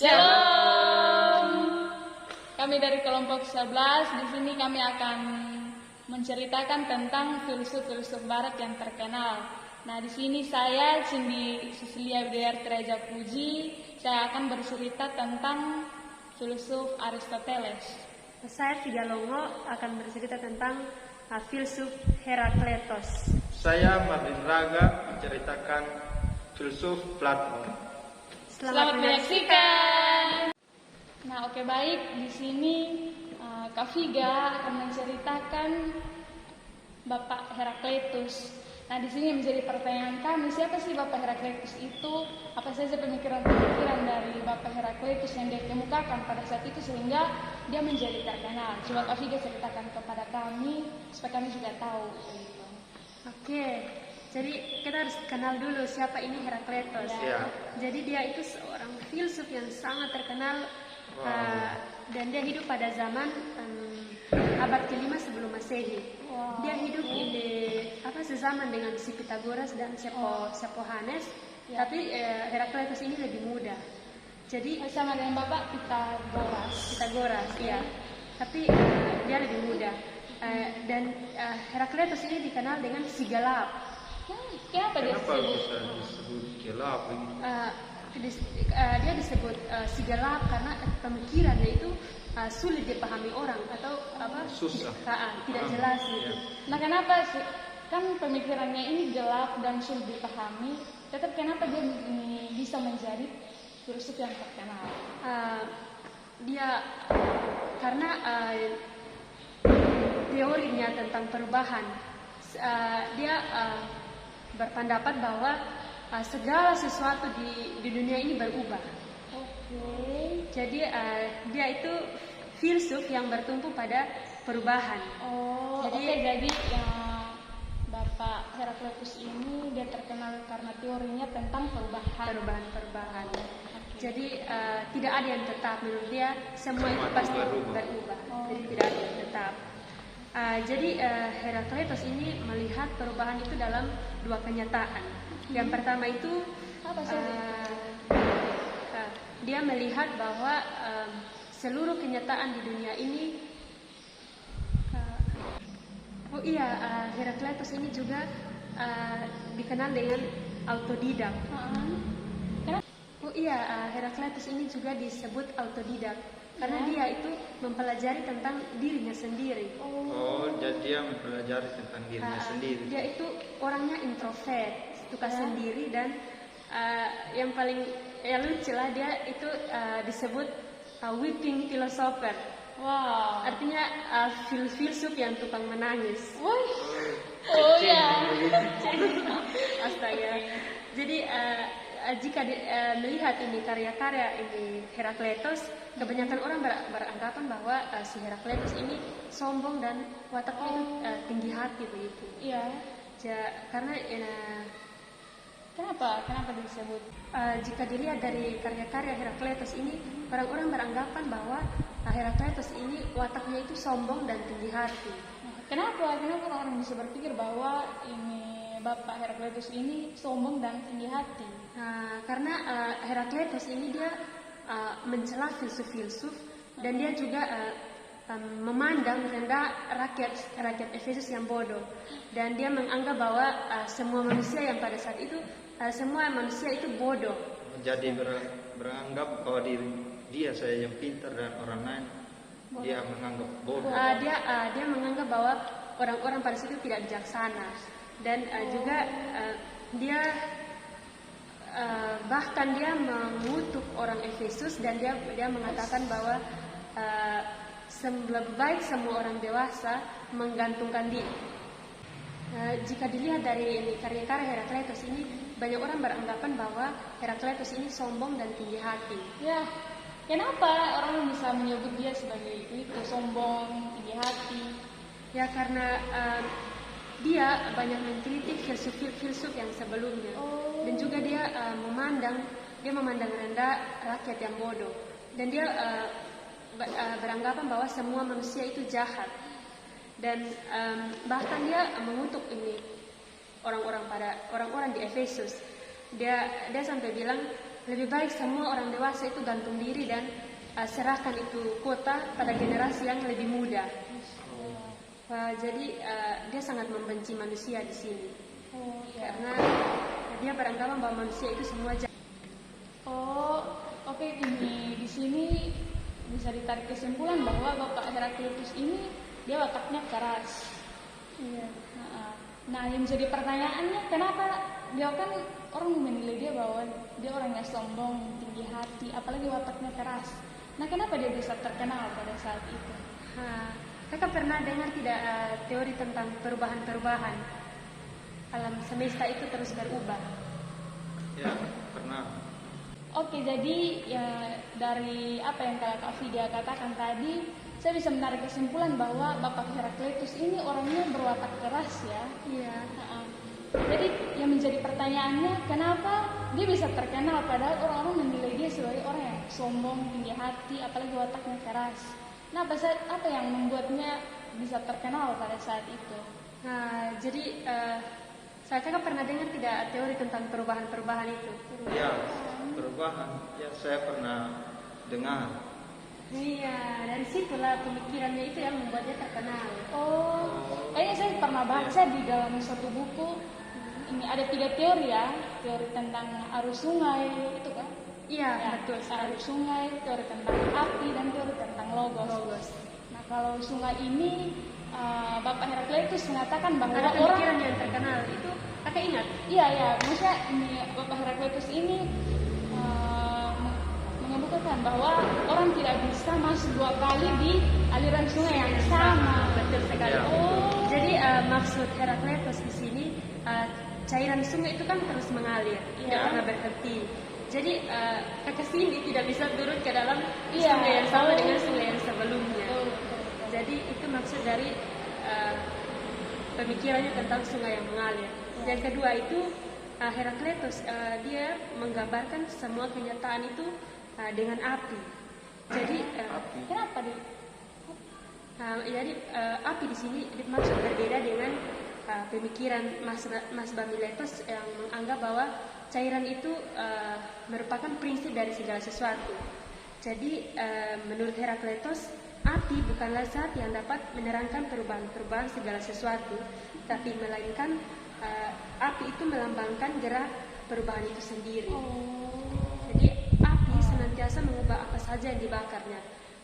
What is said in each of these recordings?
Shalom. Kami dari kelompok 11 di sini kami akan menceritakan tentang filsuf-filsuf barat yang terkenal. Nah, di sini saya Cindy Cecilia Widiarti Reja Puji, saya akan bercerita tentang filsuf Aristoteles. Saya Fida Longo akan bercerita tentang filsuf Herakleitos. Saya Martin Raga menceritakan filsuf Plato. Selamat menyaksikan. Nah, oke, baik. Di sini Kak Figa akan menceritakan Bapak Herakleitos. Nah, di sini menjadi pertanyaan kami, siapa sih Bapak Herakleitos itu? Apa saja pemikiran-pemikiran dari Bapak Herakleitos yang dia kemukakan pada saat itu sehingga dia menjadi terkenal? Coba Kak Figa ceritakan kepada kami supaya kami juga tahu. Oke, jadi kita harus kenal dulu siapa ini Herakleitos. Ya. Jadi dia itu seorang filsuf yang sangat terkenal. Dan dia hidup pada zaman abad ke-5 sebelum Masehi. Dia hidup sezaman dengan si Pythagoras dan Sephohanes. Ya. Tapi Herakleitos ini lebih muda. Jadi Sama dengan Bapak Pythagoras. iya. Tapi dia lebih muda. Dan Herakleitos ini dikenal dengan si gelap. Kenapa dia Kenapa disebut? bisa disebut gelap? Dia disebut si gelap karena pemikirannya itu sulit dipahami orang atau Susah. tidak jelas gitu. Nah, kenapa sih? Kan pemikirannya ini gelap dan sulit dipahami, tetap kenapa dia bisa menjadi filsuf yang terkenal? Dia karena teorinya tentang perubahan, dia berpendapat bahwa segala sesuatu di dunia ini berubah. Oke. Jadi dia itu filsuf yang bertumpu pada perubahan. Jadi Bapak Herakleitos ini dia terkenal karena teorinya tentang perubahan. Jadi tidak ada yang tetap, menurut dia semua itu pasti berubah. Jadi tidak ada yang tetap. Jadi Herakleitos ini melihat perubahan itu dalam dua kenyataan. Yang pertama itu dia melihat bahwa seluruh kenyataan di dunia ini Herakleitos ini juga dikenal dengan autodidak. Herakleitos ini juga disebut autodidak karena dia itu mempelajari tentang dirinya sendiri. Jadi dia mempelajari tentang dirinya sendiri. Dia itu orangnya introvert, suka sendiri, dan yang paling lucu lah dia itu disebut weeping philosopher. Wow. Artinya filsuf yang tukang menangis. Astaga. Jadi jika melihat ini karya-karya ini Herakleitos, kebanyakan orang beranggapan bahwa si Herakleitos ini sombong dan wataknya itu tinggi hati begitu. Iya. Karena Kenapa disebut? Jika dilihat dari karya-karya Herakleitos ini, orang-orang beranggapan bahwa Herakleitos ini wataknya itu sombong dan tinggi hati. Kenapa orang bisa berpikir bahwa ini Bapak Herakleitos ini sombong dan tinggi hati? Karena Herakleitos ini dia mencela filsuf-filsuf dan dia juga memandang rendah rakyat Efesus yang bodoh, dan dia menganggap bahwa semua manusia yang pada saat itu semua manusia itu bodoh. Jadi beranggap bahwa dia saya yang pintar dan orang lain dia menganggap bodoh. Dia menganggap bahwa orang-orang pada situ tidak bijaksana, dan juga dia bahkan dia mengutuk orang Efesus, dan dia mengatakan bahwa lebih baik semua orang dewasa menggantungkan diri. Jika dilihat dari karya-karya Herakleitos ini, banyak orang beranggapan bahwa Herakleitos ini sombong dan tinggi hati. Ya, kenapa orang bisa menyebut dia sebagai itu sombong, tinggi hati? Ya karena dia banyak mengkritik filsuf yang sebelumnya, dan juga dia memandang rendah rakyat yang bodoh, dan dia beranggapan bahwa semua manusia itu jahat, dan bahkan dia mengutuk ini orang-orang di Efesus. Dia sampai bilang lebih baik semua orang dewasa itu gantung diri dan serahkan itu kuota pada generasi yang lebih muda. Jadi dia sangat membenci manusia di sini. Karena dia beranggapan bahwa manusia itu semua jahat. Oke, ini di sini bisa ditarik kesimpulan bahwa Bapak Heraklitus ini dia wataknya keras. Iya. Nah, yang jadi pertanyaannya, kenapa dia kan orang menilai dia bahwa dia orangnya sombong, tinggi hati, apalagi wataknya keras. Nah, kenapa dia bisa terkenal pada saat itu? Kakak pernah dengar tidak teori tentang perubahan-perubahan? Alam semesta itu terus berubah. Ya, pernah. Oke, jadi ya dari apa yang Kak Figa katakan tadi, saya bisa menarik kesimpulan bahwa Bapak Heraklitus ini orangnya berwatak keras ya. Iya. Jadi yang menjadi pertanyaannya, kenapa dia bisa terkenal padahal orang-orang menilai dia sebagai orang yang sombong, tinggi hati, apalagi wataknya keras. Nah, apa yang membuatnya bisa terkenal pada saat itu? Nah, jadi saya kan pernah dengar tidak teori tentang perubahan-perubahan itu? Ya, perubahan. Ya, saya pernah dengar. Iya, dari situlah pemikirannya itu yang membuat dia terkenal. Kayaknya saya pernah baca di dalam suatu buku. Ini ada 3 teori ya, teori tentang arus sungai itu kan? Iya, Ya, betul sekali. arus sungai, teori tentang api dan teori tentang logos. Nah, kalau sungai ini Bapak Heraklitus mengatakan bahwa Ada pemikiran yang terkenal itu, kakak ingat? Iya, maksudnya ini Bapak Heraklitus ini mengemukakan bahwa orang tidak bisa masuk 2 kali di aliran sungai yang sama. Betul sekali. Ya. Jadi maksud Heraklitus di sini cairan sungai itu kan terus mengalir, tidak pernah berhenti. Jadi kakak sini tidak bisa turun ke dalam sungai yang sama dengan sungai yang sebelumnya. Jadi itu maksud dari pemikirannya tentang sungai yang mengalir. Yang kedua itu Heraklitus dia menggambarkan semua kenyataan itu dengan api. Jadi Kenapa dia? jadi api di sini dimaksud berbeda dengan pemikiran Mas Bamiletos yang menganggap bahwa cairan itu merupakan prinsip dari segala sesuatu. Jadi menurut Heraklitus, api bukanlah zat yang dapat menerangkan perubahan-perubahan segala sesuatu, tapi melainkan api itu melambangkan gerak perubahan itu sendiri. Jadi api senantiasa mengubah apa saja yang dibakarnya.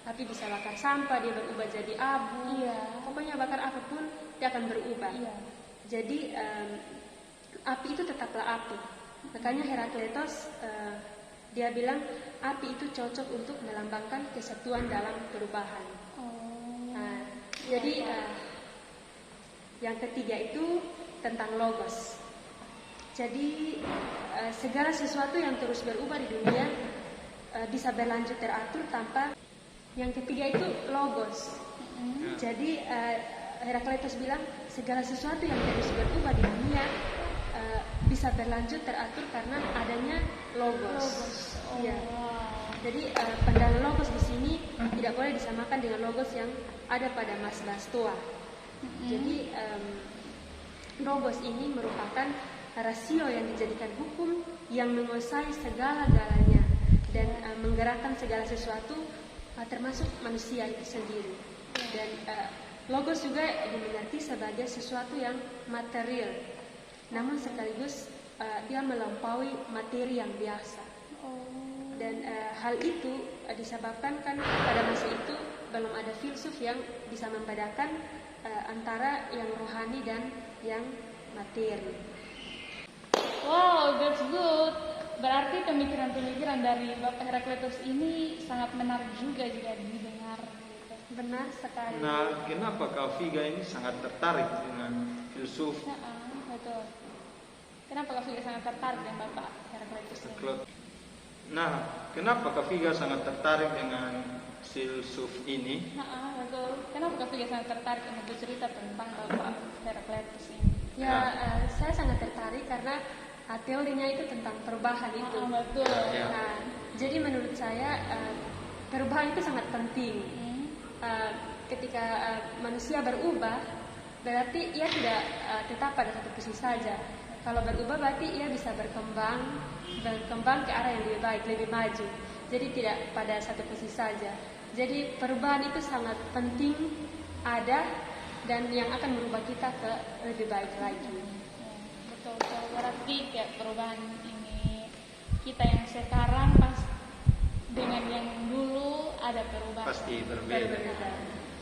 Api bisa bakar sampah, dia berubah jadi abu. Pokoknya bakar apapun, dia akan berubah. Jadi api itu tetaplah api. Makanya Heraklitus dia bilang api itu cocok untuk melambangkan kesatuan dalam perubahan. Jadi yang ketiga itu tentang logos. Jadi segala sesuatu yang terus berubah di dunia bisa berlanjut teratur tanpa. Yang ketiga itu logos. Jadi Heraklitus bilang segala sesuatu yang terus berubah di dunia bisa berlanjut teratur karena adanya logos. Jadi pandangan logos di sini tidak boleh disamakan dengan logos yang ada pada Mazda Stoa. Jadi logos ini merupakan rasio yang dijadikan hukum yang menguasai segala-galanya dan menggerakkan segala sesuatu termasuk manusia itu sendiri. Dan logos juga dimengerti sebagai sesuatu yang material, namun sekaligus dia melampaui materi yang biasa. Dan hal itu disebabkan kan pada masa itu belum ada filsuf yang bisa membedakan antara yang rohani dan yang materi. Wow, that's good. Berarti pemikiran-pemikiran dari Bapak Heraklitus ini sangat menarik juga jika didengar. Benar sekali. Nah, kenapa Kak Figa ini sangat tertarik dengan filsuf? Betul. Kenapa Kak Figa sangat tertarik dengan Bapak Heraklitus ini? Nah, kenapa Kak Figa sangat tertarik dengan filsuf ini? Betul. Kenapa Kak Figa sangat tertarik untuk bercerita tentang Bapak Heraklitus ini? Saya sangat tertarik karena teorinya itu tentang perubahan itu. Betul. Jadi menurut saya perubahan itu sangat penting. Ketika manusia berubah, berarti ia tidak tetap pada satu posisi saja. Kalau berubah berarti ia bisa berkembang ke arah yang lebih baik, lebih maju. Jadi tidak pada satu posisi saja. Jadi perubahan itu sangat penting ada dan yang akan merubah kita ke lebih baik lagi. Betul, betul. Berarti kayak perubahan ini kita yang sekarang pas dengan yang dulu ada perubahan. Pasti berbeda.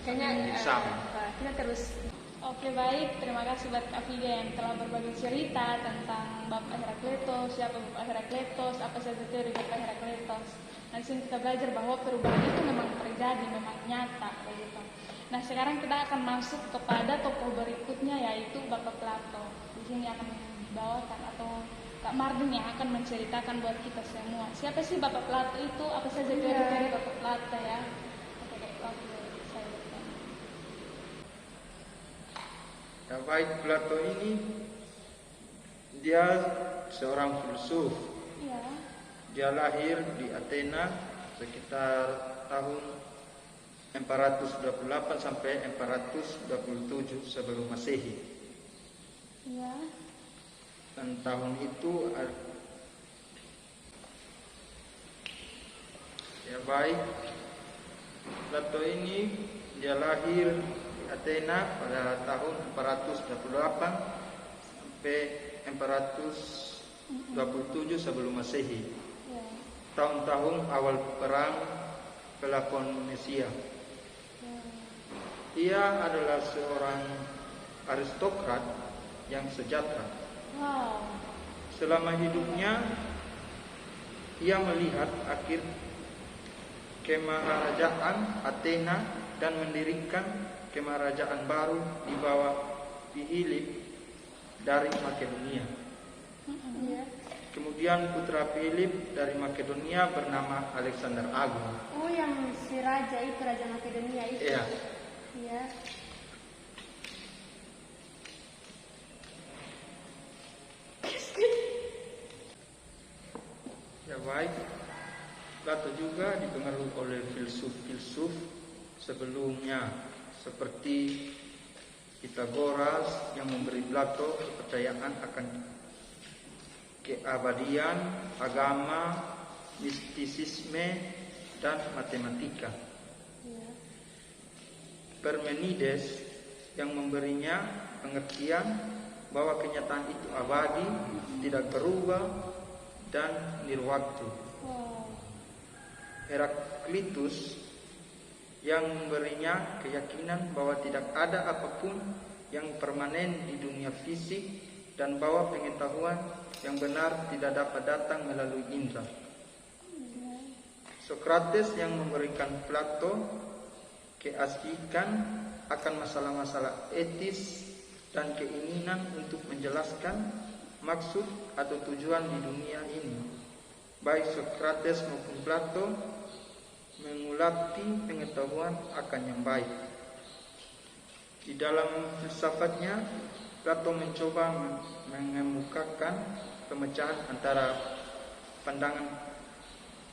Kayaknya Sama. kita terus. Oke, baik, terima kasih buat Kak Figa yang telah berbagi cerita tentang Bapak Herakleitos, siapa Bapak Herakleitos, apa saja teori Bapak Herakleitos. Nah, di sini kita belajar bahwa perubahan itu memang terjadi, memang nyata, begitu. Nah, sekarang kita akan masuk kepada tokoh berikutnya, yaitu Bapak Plato. Di sini akan dibawakan atau Kak Mardin yang akan menceritakan buat kita semua. Siapa sih Bapak Plato itu? Apa saja teori-teori Bapak Plato ya? Oke, waktu saya bertanya. Ya, baik, Plato ini dia seorang filsuf. Iya. Dia lahir di Athena sekitar tahun 428 sampai 427 sebelum Masehi. Iya. Dan tahun itu ya baik, Plato ini dia lahir di Athena pada tahun 428 sampai 427 sebelum Masehi. Iya. Tahun-tahun awal perang Peloponnesia. Ia adalah seorang aristokrat yang sejahtera. Wow. Selama hidupnya, ia melihat akhir kemaharajaan Athena dan mendirikan kemaharajaan baru di bawah Philip dari Makedonia. Kemudian putra Philip dari Makedonia bernama Alexander Agung. Oh, yang si raja itu, Raja Makedonia itu. Iya. Iya. Ya baik, Plato juga dipengaruhi oleh filsuf-filsuf sebelumnya seperti Pythagoras yang memberi Plato kepercayaan akan keabadian, agama, mistisisme, dan matematika. Parmenides yang memberinya pengertian bahwa kenyataan itu abadi, tidak berubah, dan nirwaktu. Heraklitus yang memberinya keyakinan bahwa tidak ada apapun yang permanen di dunia fisik dan bahwa pengetahuan yang benar tidak dapat datang melalui indera. Sokrates yang memberikan Plato keasyikan akan masalah-masalah etis dan keinginan untuk menjelaskan maksud atau tujuan di dunia ini. Baik Sokrates maupun Plato mengulati pengetahuan akan yang baik. Di dalam filsafatnya, Plato mencoba mengemukakan pemecahan antara pandangan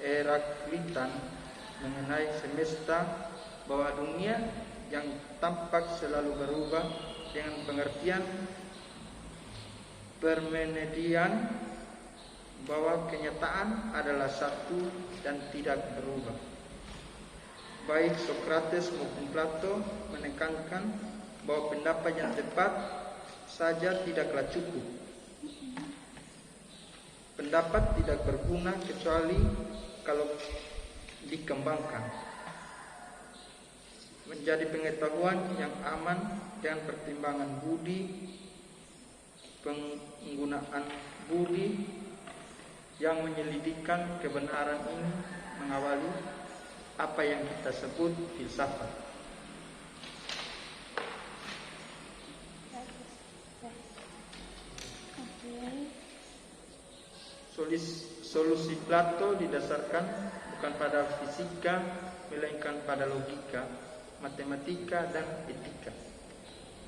Heraklitan mengenai semesta, bahwa dunia yang tampak selalu berubah, dengan pengertian Parmenidian bahwa kenyataan adalah satu dan tidak berubah. Baik Sokrates maupun Plato menekankan bahwa pendapat yang tepat saja tidaklah cukup. Pendapat tidak berguna kecuali kalau dikembangkan menjadi pengetahuan yang aman dengan pertimbangan budi, penggunaan budi yang menyelidikkan kebenaran ini mengawali apa yang kita sebut filsafat. Solusi Plato didasarkan bukan pada fisika, melainkan pada logika, matematika, dan etika.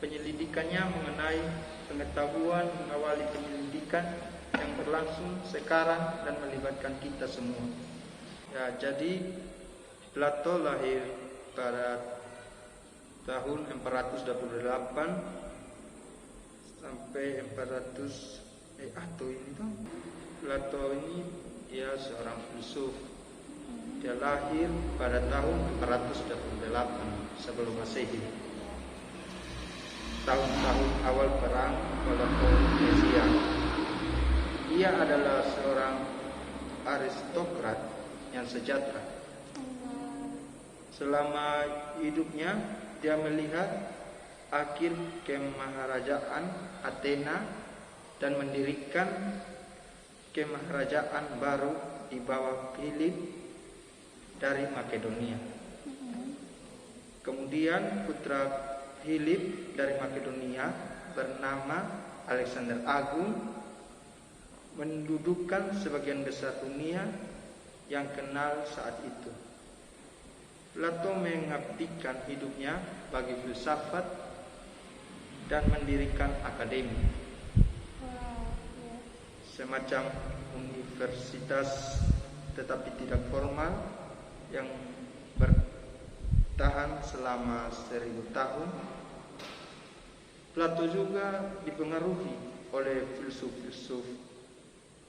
Penyelidikannya mengenai pengetahuan mengawali penyelidikan yang berlangsung sekarang dan melibatkan kita semua. Ya, jadi Plato lahir pada tahun 428 sampai 427 Plato ini dia seorang filsuf. Dia lahir pada tahun 428 sebelum Masehi. Tahun-tahun awal perang Peloponnnesia. Ia adalah seorang aristokrat yang sejahtera. Selama hidupnya dia melihat akhir kemaharajaan Athena dan mendirikan kemaharajaan baru di bawah Philip dari Makedonia. Kemudian putra Philip dari Makedonia bernama Alexander Agung mendudukan sebagian besar dunia yang kenal saat itu. Plato mengabdikan hidupnya bagi filsafat dan mendirikan akademi, semacam universitas tetapi tidak formal yang bertahan selama 1000 tahun. Plato juga dipengaruhi oleh filsuf-filsuf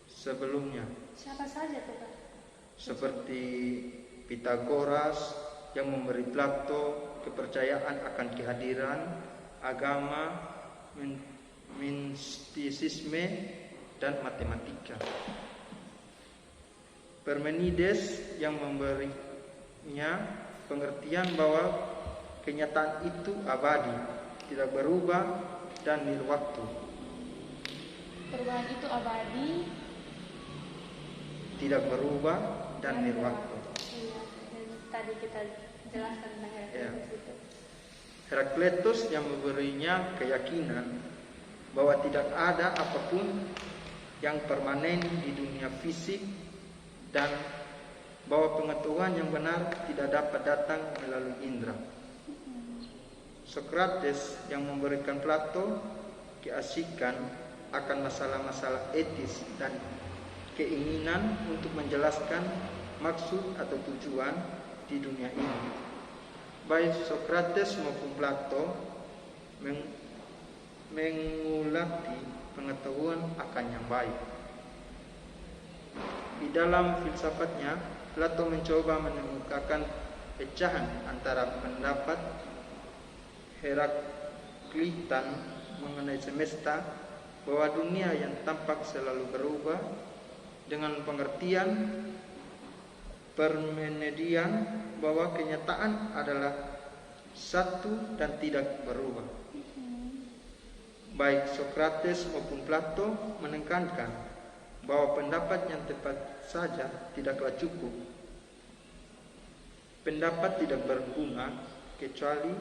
sebelumnya. Siapa saja tuh, Pak? Seperti Pythagoras yang memberi Plato kepercayaan akan kehadiran agama, mistisisme, dan matematika. Parmenides yang memberinya pengertian bahwa kenyataan itu abadi, tidak berubah dan nirwaktu. Perubahan itu abadi, tidak berubah dan nirwaktu. Iya, yang tadi kita jelaskan tentang Heraklitus itu. Heraklitus yang memberinya keyakinan bahwa tidak ada apapun yang permanen di dunia fisik dan bahwa pengetahuan yang benar tidak dapat datang melalui indera. Socrates yang memberikan Plato keasikan akan masalah-masalah etis dan keinginan untuk menjelaskan maksud atau tujuan di dunia ini. Baik Socrates maupun Plato mengulati pengetahuan akan yang baik. Di dalam filsafatnya, Plato mencoba menemukan pecahan antara pendapat Heraklitan mengenai semesta, bahwa dunia yang tampak selalu berubah, dengan pengertian Parmenidian bahwa kenyataan adalah satu dan tidak berubah. Baik Socrates maupun Plato menekankan bahwa pendapat yang tepat saja tidaklah cukup. Pendapat tidak berguna kecuali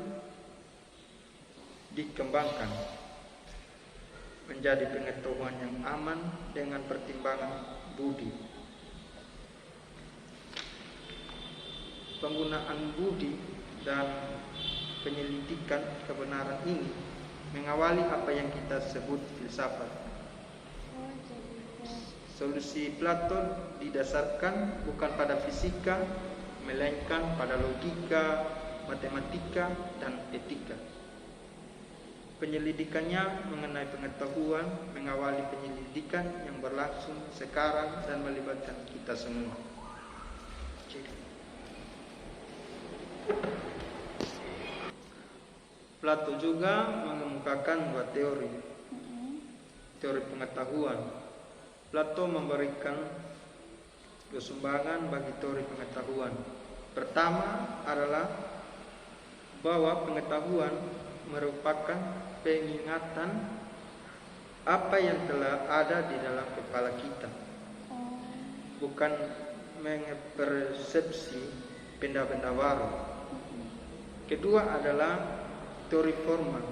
dikembangkan menjadi pengetahuan yang aman dengan pertimbangan budi. Penggunaan budi dan penyelidikan kebenaran ini mengawali apa yang kita sebut filsafat. Solusi Plato didasarkan bukan pada fisika, melainkan pada logika, matematika, dan etika. Penyelidikannya mengenai pengetahuan mengawali penyelidikan yang berlangsung sekarang dan melibatkan kita semua. Plato juga mengemukakan dua teori pengetahuan. Plato memberikan dua sumbangan bagi teori pengetahuan. Pertama adalah bahwa pengetahuan merupakan pengingatan apa yang telah ada di dalam kepala kita, bukan mempersepsi benda-benda baru. Kedua adalah teori formal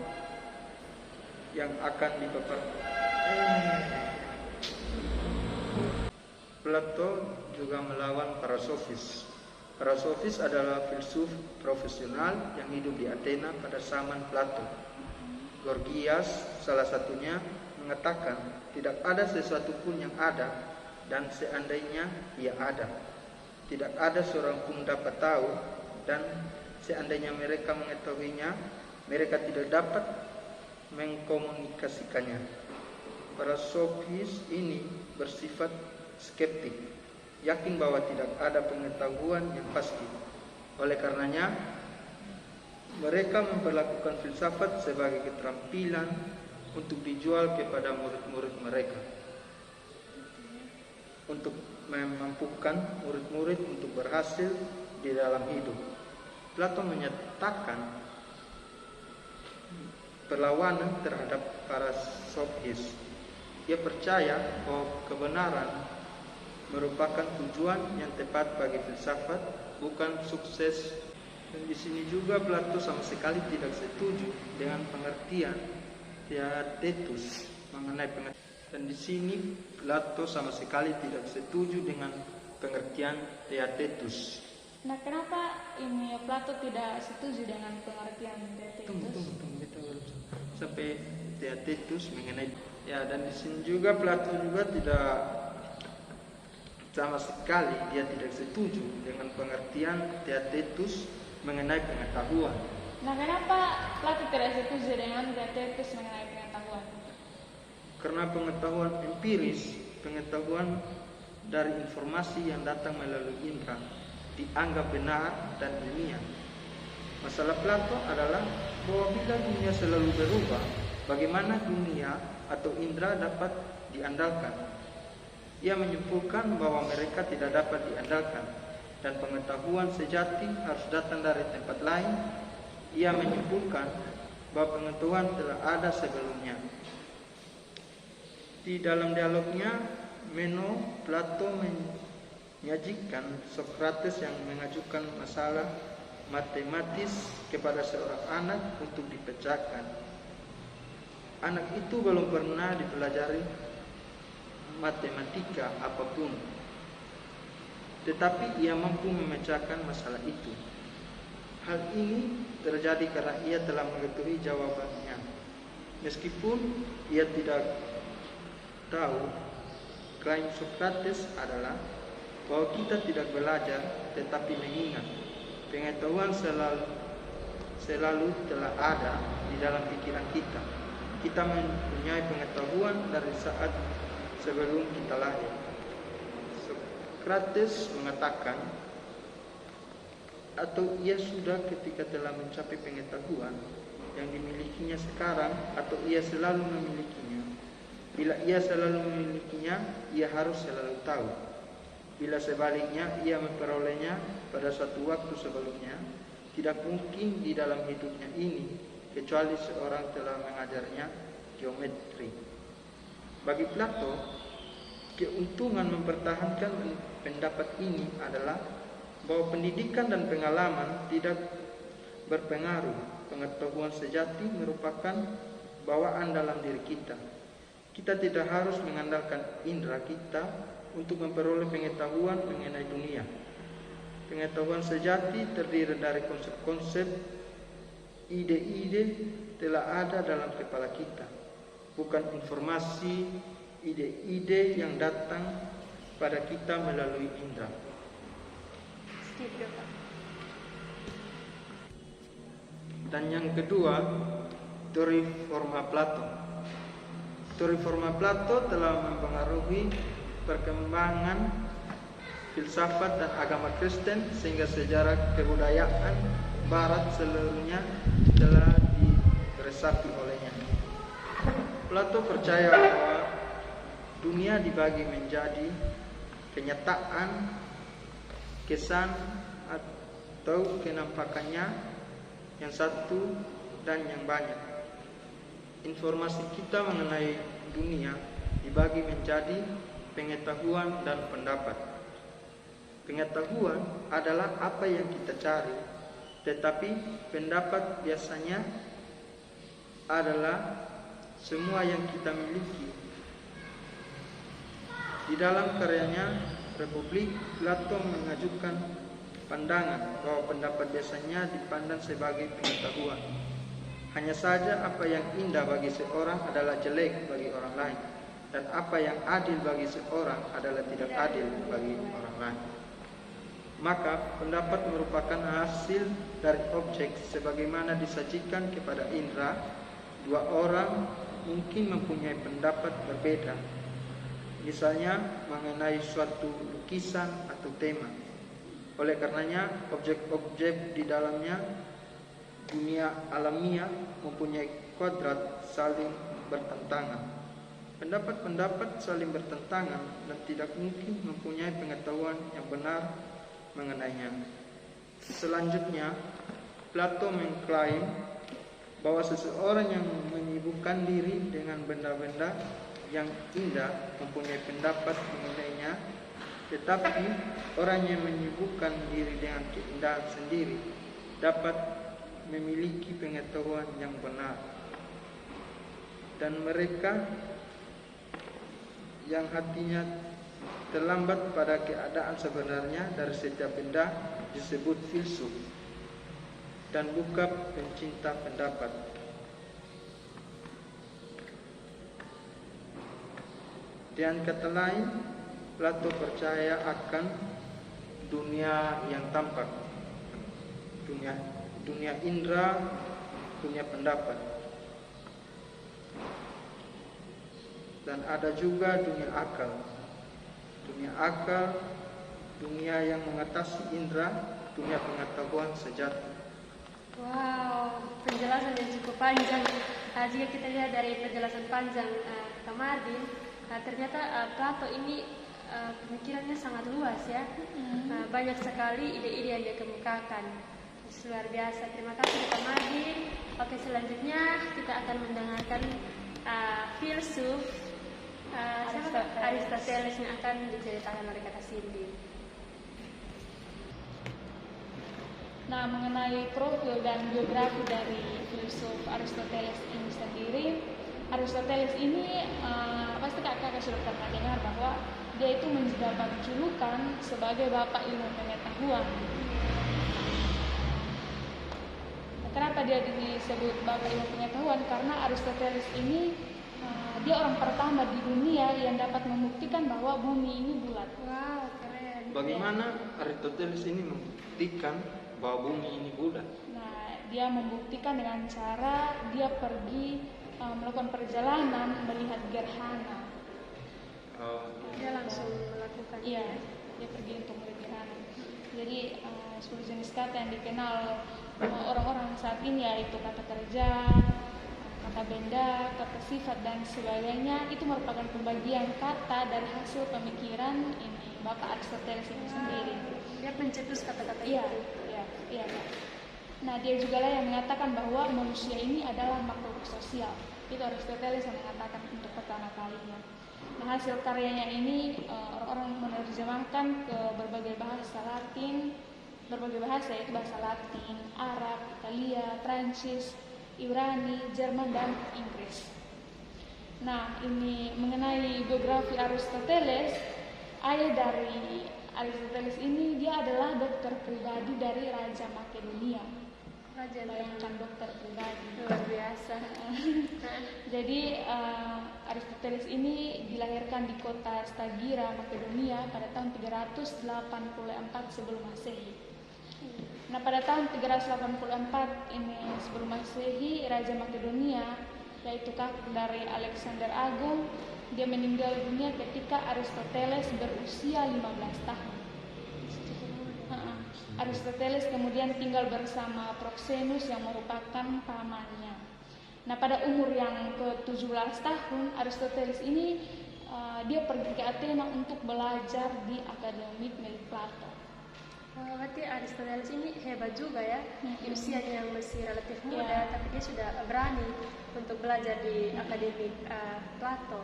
yang akan Plato juga melawan para sofis. Para sofis adalah filsuf profesional yang hidup di Athena pada zaman Plato. Gorgias salah satunya mengatakan tidak ada sesuatu pun yang ada, dan seandainya ia ada, tidak ada seorang pun dapat tahu, dan seandainya mereka mengetahuinya, mereka tidak dapat mengkomunikasikannya. para sofis ini bersifat skeptik, yakin bahwa tidak ada pengetahuan yang pasti. Oleh karenanya, mereka memperlakukan filsafat sebagai keterampilan untuk dijual kepada murid-murid mereka, untuk memampukan murid-murid untuk berhasil di dalam hidup. Plato menyatakan perlawanan terhadap para sofis. Ia percaya bahwa kebenaran merupakan tujuan yang tepat bagi filsafat, bukan sukses. Dan di sini juga Plato sama sekali tidak setuju dengan pengertian theaetetus mengenai pengertian. Dan di sini Plato sama sekali tidak setuju dengan pengertian theaetetus. Nah, kenapa ini Plato tidak setuju dengan pengertian theaetetus? Tunggu, kita belum sampai theaetetus mengenai. Ya, dan di sini juga Plato juga tidak sama sekali dia tidak setuju dengan pengertian theaetetus mengenai pengetahuan. Nah, kenapa Plato tidak setuju dengan theaetetus mengenai pengetahuan? Karena pengetahuan empiris, pengetahuan dari informasi yang datang melalui indera, dianggap benar dan ilmiah. Masalah Plato adalah bahwa bila dunia selalu berubah, bagaimana dunia atau indera dapat diandalkan? Ia menyimpulkan bahwa mereka tidak dapat diandalkan dan pengetahuan sejati harus datang dari tempat lain. Ia menyimpulkan bahwa pengetahuan telah ada sebelumnya. Di dalam dialognya, Meno, Plato menyajikan Sokrates yang mengajukan masalah matematis kepada seorang anak untuk dipecahkan. Anak itu belum pernah dipelajari matematika apapun, tetapi ia mampu memecahkan masalah itu. Hal ini terjadi karena ia telah mengetahui jawabannya, meskipun ia tidak tahu. Klaim Sokrates adalah bahwa kita tidak belajar tetapi mengingat. Pengetahuan selalu telah ada di dalam pikiran kita. Kita mempunyai pengetahuan dari saat sebelum kita lahir. Sokrates mengatakan, atau ia sudah ketika telah mencapai pengetahuan yang dimilikinya sekarang, atau ia selalu memilikinya. Bila ia selalu memilikinya, ia harus selalu tahu. Bila sebaliknya ia memperolehnya pada suatu waktu sebelumnya, tidak mungkin di dalam hidupnya ini, kecuali seorang telah mengajarnya geometri. Bagi Plato, keuntungan mempertahankan pendapat ini adalah bahwa pendidikan dan pengalaman tidak berpengaruh. Pengetahuan sejati merupakan bawaan dalam diri kita. Kita tidak harus mengandalkan indera kita untuk memperoleh pengetahuan mengenai dunia. Pengetahuan sejati terdiri dari konsep-konsep, ide-ide telah ada dalam kepala kita, bukan informasi, ide-ide yang datang pada kita melalui indera. Dan yang kedua, teori forma Plato. Teori forma Plato telah mempengaruhi perkembangan filsafat dan agama Kristen, sehingga sejarah kebudayaan Barat seluruhnya telah diresapi olehnya. Plato percaya bahwa dunia dibagi menjadi kenyataan, kesan atau kenampakannya yang satu dan yang banyak. Informasi kita mengenai dunia dibagi menjadi pengetahuan dan pendapat. Pengetahuan adalah apa yang kita cari, tetapi pendapat biasanya adalah semua yang kita miliki. Di dalam karyanya Republik, Plato mengajukan pandangan bahwa pendapat biasanya dipandang sebagai pengetahuan. Hanya saja apa yang indah bagi seorang adalah jelek bagi orang lain, dan apa yang adil bagi seorang adalah tidak adil bagi orang lain. Maka pendapat merupakan hasil dari objek sebagaimana disajikan kepada indera. Dua orang mungkin mempunyai pendapat berbeda, misalnya mengenai suatu lukisan atau tema. Oleh karenanya, objek-objek di dalamnya dunia alamiah mempunyai kodrat saling bertentangan. Pendapat-pendapat saling bertentangan dan tidak mungkin mempunyai pengetahuan yang benar mengenainya. Selanjutnya, Plato mengklaim bahwa seseorang yang menyibukkan diri dengan benda-benda yang indah mempunyai pendapat mengenainya, tetapi orang yang menyibukkan diri dengan keindahan sendiri dapat memiliki pengetahuan yang benar. Dan mereka yang hatinya terlambat pada keadaan sebenarnya dari setiap benda disebut filsuf dan bukan pencinta pendapat. Dengan kata lain, Plato percaya akan dunia yang tampak, dunia indera, dunia pendapat, dan ada juga dunia akal. Dunia akal, dunia yang mengatasi indera, dunia pengetahuan sejati. Wow, penjelasan yang cukup panjang. Jika kita lihat dari penjelasan panjang kemarin, ternyata Plato ini pemikirannya sangat luas ya. Banyak sekali ide-ide yang dia kemukakan. Luar biasa. Terima kasih Kak Madin. Oke, selanjutnya kita akan mendengarkan filsuf Aristoteles yang akan diceritakan oleh Kak Cindy. Nah, mengenai profil dan biografi dari filsuf Aristoteles ini sendiri, Aristoteles ini pasti kakak sudah pernah dengar bahwa dia itu mendapat julukan sebagai bapak ilmu pengetahuan. Kenapa dia disebut bapak ilmu pengetahuan? Karena Aristoteles ini dia orang pertama di dunia yang dapat membuktikan bahwa bumi ini bulat. Wow, keren. Bagaimana Aristoteles ini membuktikan bahwa bumi ini bulat? Nah, dia membuktikan dengan cara dia pergi melakukan perjalanan melihat gerhana. Dia langsung melakukan. Iya, dia pergi untuk melihat gerhana. Jadi 10 jenis kata yang dikenal orang-orang saat ini, yaitu kata kerja, kata benda, kata sifat dan sebagainya, itu merupakan pembagian kata dari hasil pemikiran ini Bapak Aristoteles itu sendiri. Dia pencetus kata-kata Iya, itu. iya. Nah, dia juga lah yang mengatakan bahwa manusia ini adalah makhluk sosial. Itu Aristoteles yang mengatakan untuk pertama kalinya. Nah, hasil karyanya ini orang-orang menerjemahkan ke berbagai bahasa Latin, yaitu bahasa Latin, Arab, Italia, Prancis, Ibrani, Jerman, dan Inggris. Nah, ini mengenai biografi Aristoteles. Ayah dari Aristoteles ini dia adalah dokter pribadi dari Raja Makedonia. Bayangkan dokter pribadi. Luar biasa. Jadi Aristoteles ini dilahirkan di kota Stagira, Makedonia pada tahun 384 sebelum Masehi. Nah, pada tahun 384 ini sebelum Masehi, Raja Makedonia, yaitu kakek dari Alexander Agung, dia meninggal dunia ketika Aristoteles berusia 15 tahun. Aristoteles kemudian tinggal bersama Proxenus yang merupakan pamannya. Nah, pada umur yang ke-17 tahun, Aristoteles ini dia pergi ke Athena untuk belajar di akademik milik Plato. Berarti Aristoteles ini hebat juga ya. Di usianya yang masih relatif muda, tapi dia sudah berani untuk belajar di akademik Plato.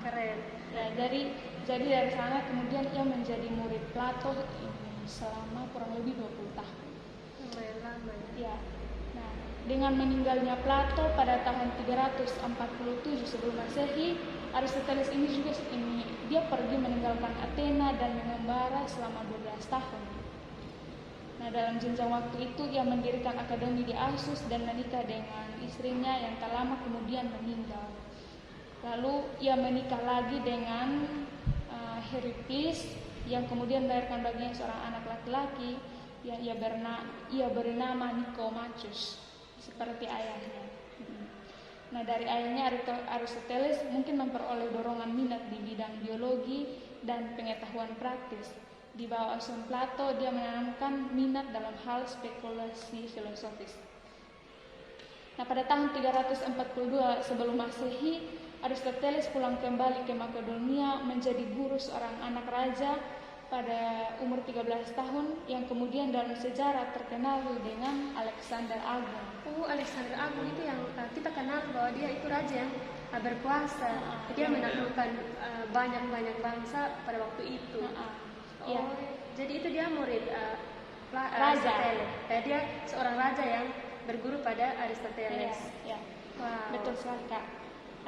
Keren. Ya, jadi dari sana kemudian ia menjadi murid Plato selama kurang lebih 20 tahun. Lumayan lama Ya. ya. Nah, dengan meninggalnya Plato pada tahun 347 sebelum Masehi, Aristoteles ini juga dia pergi meninggalkan Athena dan mengembara selama 12 tahun. Nah, dalam jenjang waktu itu ia mendirikan akademi di Asus dan menikah dengan istrinya yang tak lama kemudian meninggal. Lalu ia menikah lagi dengan Heracles yang kemudian melahirkan baginya seorang anak laki-laki yang ia beri nama Nicomachus seperti ayahnya. Nah, dari ayahnya Aristoteles mungkin memperoleh dorongan minat di bidang biologi dan pengetahuan praktis. Di bawah asuhan Plato, dia menanamkan minat dalam hal spekulasi filosofis. Nah, pada tahun 342 sebelum Masehi, Aristoteles pulang kembali ke Makedonia menjadi guru seorang anak raja pada umur 13 tahun yang kemudian dalam sejarah terkenal dengan Alexander Agung. Alexander Agung itu yang kita kenal bahwa dia itu raja yang berkuasa. Dia menaklukkan banyak bangsa pada waktu itu. Iya. Jadi itu dia murid raja. Aristoteles. Dia seorang raja yang berguru pada Aristoteles. Iya. Wow. Betul sekali, Kak.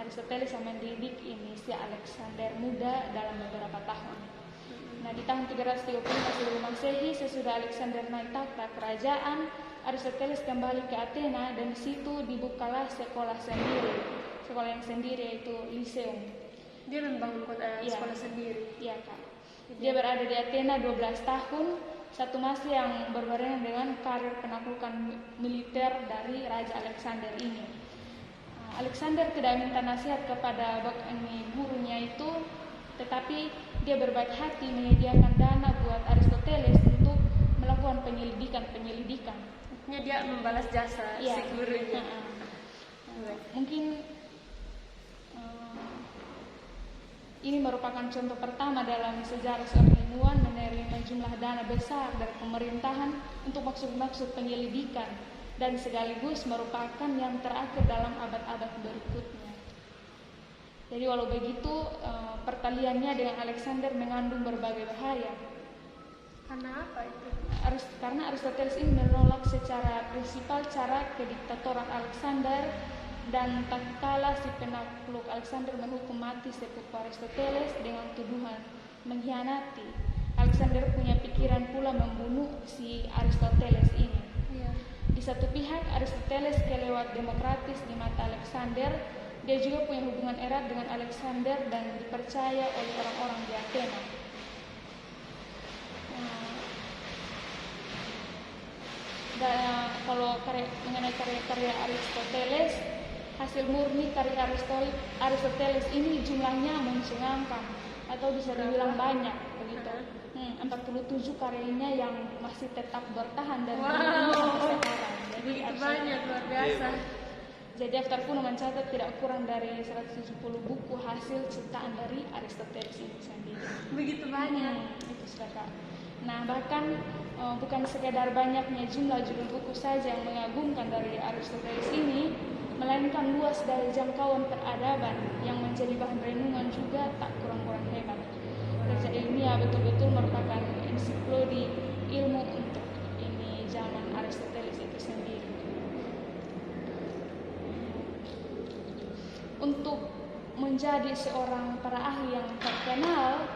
Aristoteles yang mendidik ini si Alexander muda dalam beberapa tahun. Nah, di tahun 335 sebelum Masehi, sesudah Alexander naik takhta kerajaan, Aristoteles kembali ke Athena dan di situ dibukalah sekolah sendiri. Sekolah yang sendiri yaitu Lyceum. Dia membangun sekolah sendiri. Iya, Kak. Dia berada di Athena 12 tahun, satu masa yang berbarengan dengan karir penaklukan militer dari Raja Alexander ini. Alexander tidak minta nasihat kepada gurunya itu, tetapi dia berbaik hati menyediakan dana buat Aristoteles untuk melakukan penyelidikan. Artinya dia membalas jasa si gurunya. Mungkin ini merupakan contoh pertama dalam sejarah seorang ilmuwan menerima jumlah dana besar dari pemerintahan untuk maksud-maksud penyelidikan dan sekaligus merupakan yang terakhir dalam abad-abad berikutnya. Jadi walau begitu, pertaliannya dengan Alexander mengandung berbagai bahaya. Karena apa itu? Karena Aristoteles ini menolak secara prinsipal cara kediktatoran Alexander, dan tak kalah si penakluk Alexander menghukum mati sepupu Aristoteles dengan tuduhan mengkhianati. Alexander punya pikiran pula membunuh si Aristoteles ini. Di satu pihak, Aristoteles kelewat demokratis di mata Alexander. Dia juga punya hubungan erat dengan Alexander dan dipercaya oleh orang-orang di Athena. Kalau mengenai karya Aristoteles, hasil murni karya Aristoteles ini jumlahnya mencengangkan atau bisa dibilang banyak begitu. 47 karyanya yang masih tetap bertahan dan sampai sekarang. Jadi banyak, luar biasa. Jadi Daftar Kuno mencatat tidak kurang dari 170 buku hasil ciptaan dari Aristoteles itu sendiri. Begitu banyak. Itu sudah. Nah, bahkan bukan sekedar banyaknya jumlah judul buku saja yang mengagumkan dari Aristoteles ini, melainkan luas dari jangkauan peradaban yang menjadi bahan renungan juga tak kurang-kurang hebat. Kerja ilmiah betul-betul merupakan ensiklopedi ilmu untuk ini zaman Aristoteles itu sendiri. Untuk menjadi seorang para ahli yang terkenal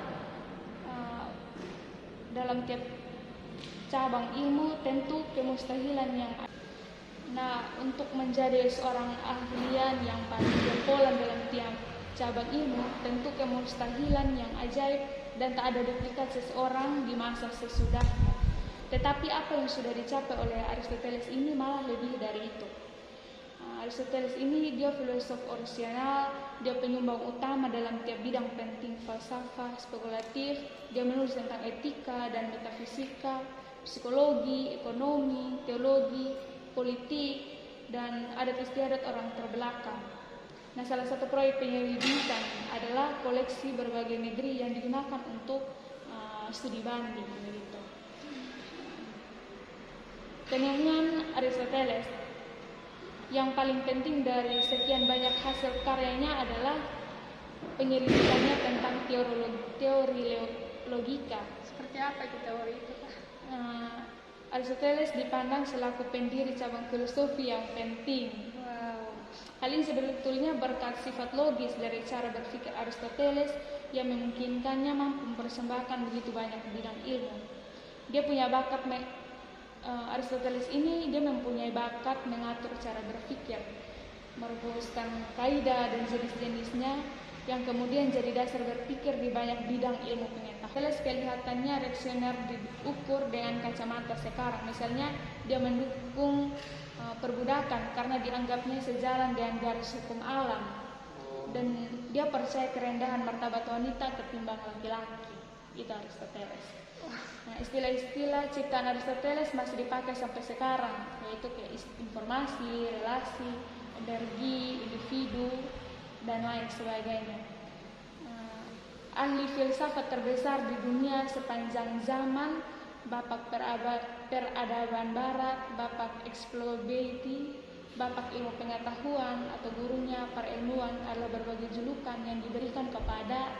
dalam tiap cabang ilmu tentu kemustahilan yang ada. Nah, untuk menjadi seorang ahlian yang paling jempolan dalam tiap cabang ilmu tentu kemustahilan yang ajaib dan tak ada duplikat seseorang di masa sesudahnya. Tetapi apa yang sudah dicapai oleh Aristoteles ini malah lebih dari itu. Aristoteles ini dia filosof orisinal, dia penyumbang utama dalam tiap bidang penting falsafah, spekulatif, dia menulis tentang etika dan metafisika, psikologi, ekonomi, teologi, politik, dan adat istiadat orang terbelakang. Nah, salah satu proyek penyelidikan adalah koleksi berbagai negeri yang digunakan untuk studi banding. Begitu. Penyanyian Aristoteles yang paling penting dari sekian banyak hasil karyanya adalah penyelidikannya tentang teori logika. Seperti apa itu teori itu, Pak? Aristoteles dipandang selaku pendiri cabang filosofi yang penting. Hal ini sebetulnya berkat sifat logis dari cara berpikir Aristoteles yang memungkinkannya mampu mempersembahkan begitu banyak bidang ilmu. Dia punya bakat Aristoteles ini dia mempunyai bakat mengatur cara berpikir, merumuskan kaidah dan jenis-jenisnya yang kemudian jadi dasar berpikir di banyak bidang ilmu pengetahuan. Aristoteles kelihatannya reaksioner diukur dengan kacamata sekarang. Misalnya dia mendukung perbudakan karena dianggapnya sejalan dengan garis hukum alam, dan dia percaya kerendahan martabat wanita ketimbang laki-laki. Itu Aristoteles. Nah, istilah-istilah ciptaan Aristoteles masih dipakai sampai sekarang, yaitu kayak informasi, relasi, energi, individu, dan lain sebagainya. Ahli filsafat terbesar di dunia sepanjang zaman, Bapak peradaban barat, Bapak explorability, Bapak ilmu pengetahuan atau gurunya para ilmuwan adalah berbagai julukan yang diberikan kepada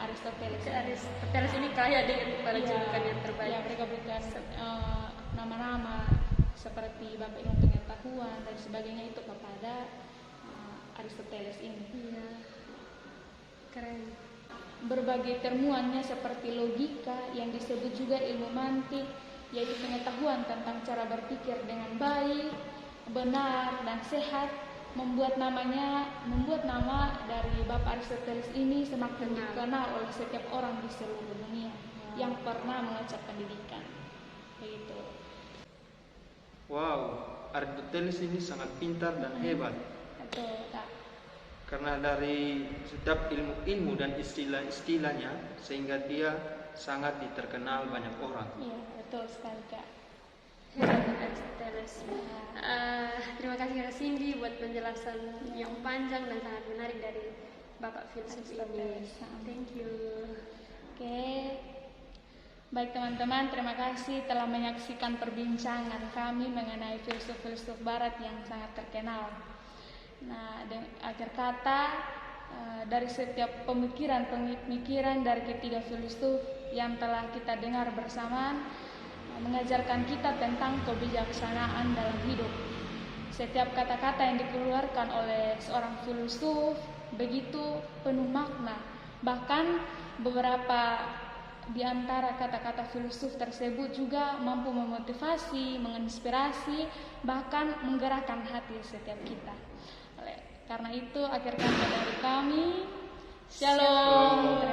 Aristoteles. Aristoteles ini kaya dengan para julukan yang terbaik. Ya, mereka berikan nama-nama seperti Bapak ilmu pengetahuan dan sebagainya itu kepada Aristoteles ini. Iya, keren. Berbagai termuannya seperti logika yang disebut juga ilmu mantik, yaitu pengetahuan tentang cara berpikir dengan baik, benar, dan sehat, membuat nama dari Bapak Aristoteles ini semakin dikenal oleh setiap orang di seluruh dunia yang pernah mengenyam pendidikan. Begitu. Wow, Aristoteles ini sangat pintar dan hebat. Betul, Kak. Karena dari setiap ilmu-ilmu dan istilah-istilahnya sehingga dia sangat diterkenal banyak orang. Iya, betul sekali, Kak. Aristoteles. Terima kasih Kak Cindy buat penjelasan yang panjang dan sangat menarik dari Bapak filsuf ini. Thank you. Oke. Baik teman-teman, terima kasih telah menyaksikan perbincangan kami mengenai filsuf-filsuf barat yang sangat terkenal. Nah, akhir kata, dari setiap pemikiran dari ketiga filsuf yang telah kita dengar bersamaan, mengajarkan kita tentang kebijaksanaan dalam hidup. Setiap kata-kata yang dikeluarkan oleh seorang filsuf begitu penuh makna. Bahkan beberapa di antara kata-kata filsuf tersebut juga mampu memotivasi, menginspirasi, bahkan menggerakkan hati setiap kita. Karena itu, akhir kata dari kami, Shalom.